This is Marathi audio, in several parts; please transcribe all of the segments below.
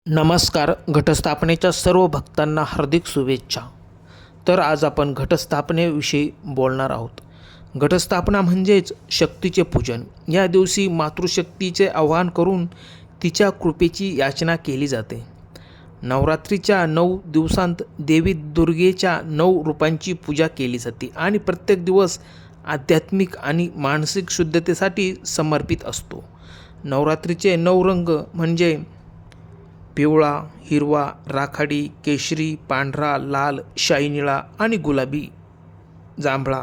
नमस्कार. घटस्थापनेच्या सर्व भक्तांना हार्दिक शुभेच्छा. तर आज आपण घटस्थापनेविषयी बोलणार आहोत. घटस्थापना म्हणजेच शक्तीचे पूजन. या दिवशी मातृशक्तीचे आवाहन करून तिच्या कृपेची याचना केली जाते. नवरात्रीच्या 9 दिवसांत देवी दुर्गेच्या 9 रूपांची पूजा केली जाते आणि प्रत्येक दिवस आध्यात्मिक आणि मानसिक शुद्धतेसाठी समर्पित असतो. नवरात्रीचे 9 रंग म्हणजे पिवळा, हिरवा, राखाडी, केशरी, पांढरा, लाल, शाई निळा आणि गुलाबी, जांभळा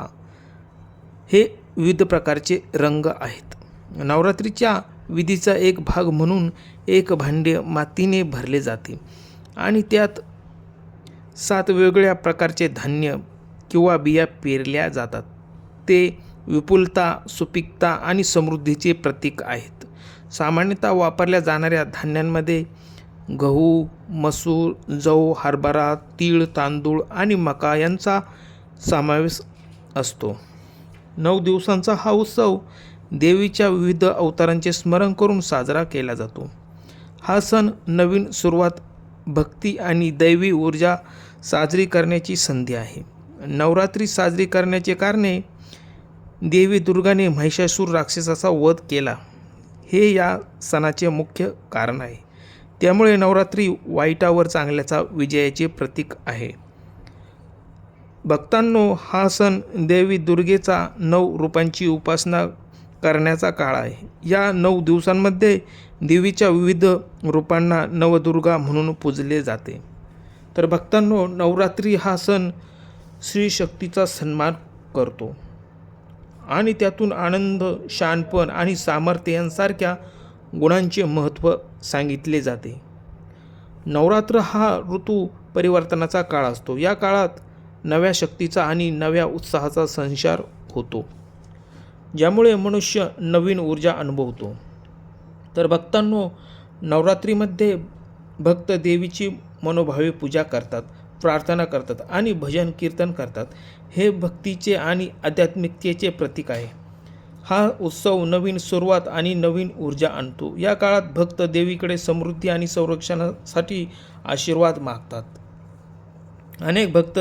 हे विविध प्रकारचे रंग आहेत. नवरात्रीच्या विधीचा एक भाग म्हणून एक भांडे मातीने भरले जाते आणि त्यात 7 वेगवेगळ्या प्रकारचे धान्य किंवा बिया पेरल्या जातात. ते विपुलता, सुपीकता आणि समृद्धीचे प्रतीक आहेत. सामान्यतः वापरल्या जाणाऱ्या धान्यांमध्ये गहू, मसूर, जव, हरभरा, तीळ, तांदूळ आणि मका यांचा समावेश असतो. 9 दिवसांचा हा उत्सव देवीच्या विविध अवतारांचे स्मरण करून साजरा केला जातो. हा सण नवीन सुरुवात, भक्ती आणि दैवी ऊर्जा साजरी करण्याची संधी आहे. नवरात्री साजरी करण्याचे कारणे देवी दुर्गाने महिषासूर राक्षसाचा वध केला हे या सणाचे मुख्य कारण आहे. त्यामुळे नवरात्री वाईटावर चांगल्याचा विजयाचे प्रतीक आहे. भक्तांनो, हा सण देवी दुर्गेचा 9 रूपांची उपासना करण्याचा काळ आहे. या 9 दिवसांमध्ये देवीच्या विविध रूपांना नवदुर्गा म्हणून पूजले जाते. तर भक्तांनो, नवरात्री हा सण श्री शक्तीचा सन्मान करतो आणि त्यातून आनंद, शहाणपण आणि सामर्थ्य यांसारख्या गुणांचे महत्त्व सांगितले जाते. नवरात्र हा ऋतू परिवर्तनाचा काळ असतो. या काळात नव्या शक्तीचा आणि नव्या उत्साहाचा संचार होतो, ज्यामुळे मनुष्य नवीन ऊर्जा अनुभवतो. तर भक्तांनो, नवरात्रीमध्ये भक्त देवीची मनोभावे पूजा करतात, प्रार्थना करतात आणि भजन कीर्तन करतात. हे भक्तीचे आणि आध्यात्मिकतेचे प्रतीक आहे. हा उत्सव नवीन सुरुवात आणि नवीन ऊर्जा आणतो. या काळात भक्त देवीकडे समृद्धी आणि संरक्षणासाठी आशीर्वाद मागतात. अनेक भक्त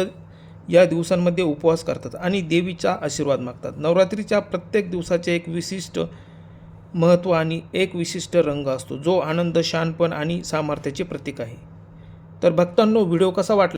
या दिवसांमध्ये उपवास करतात आणि देवीचा आशीर्वाद मागतात. नवरात्रीच्या प्रत्येक दिवसाचे एक विशिष्ट महत्त्व आणि एक विशिष्ट रंग असतो, जो आनंद, शहाणपण आणि सामर्थ्याचे प्रतीक आहे. तर भक्तांनो, व्हिडिओ कसा वाटला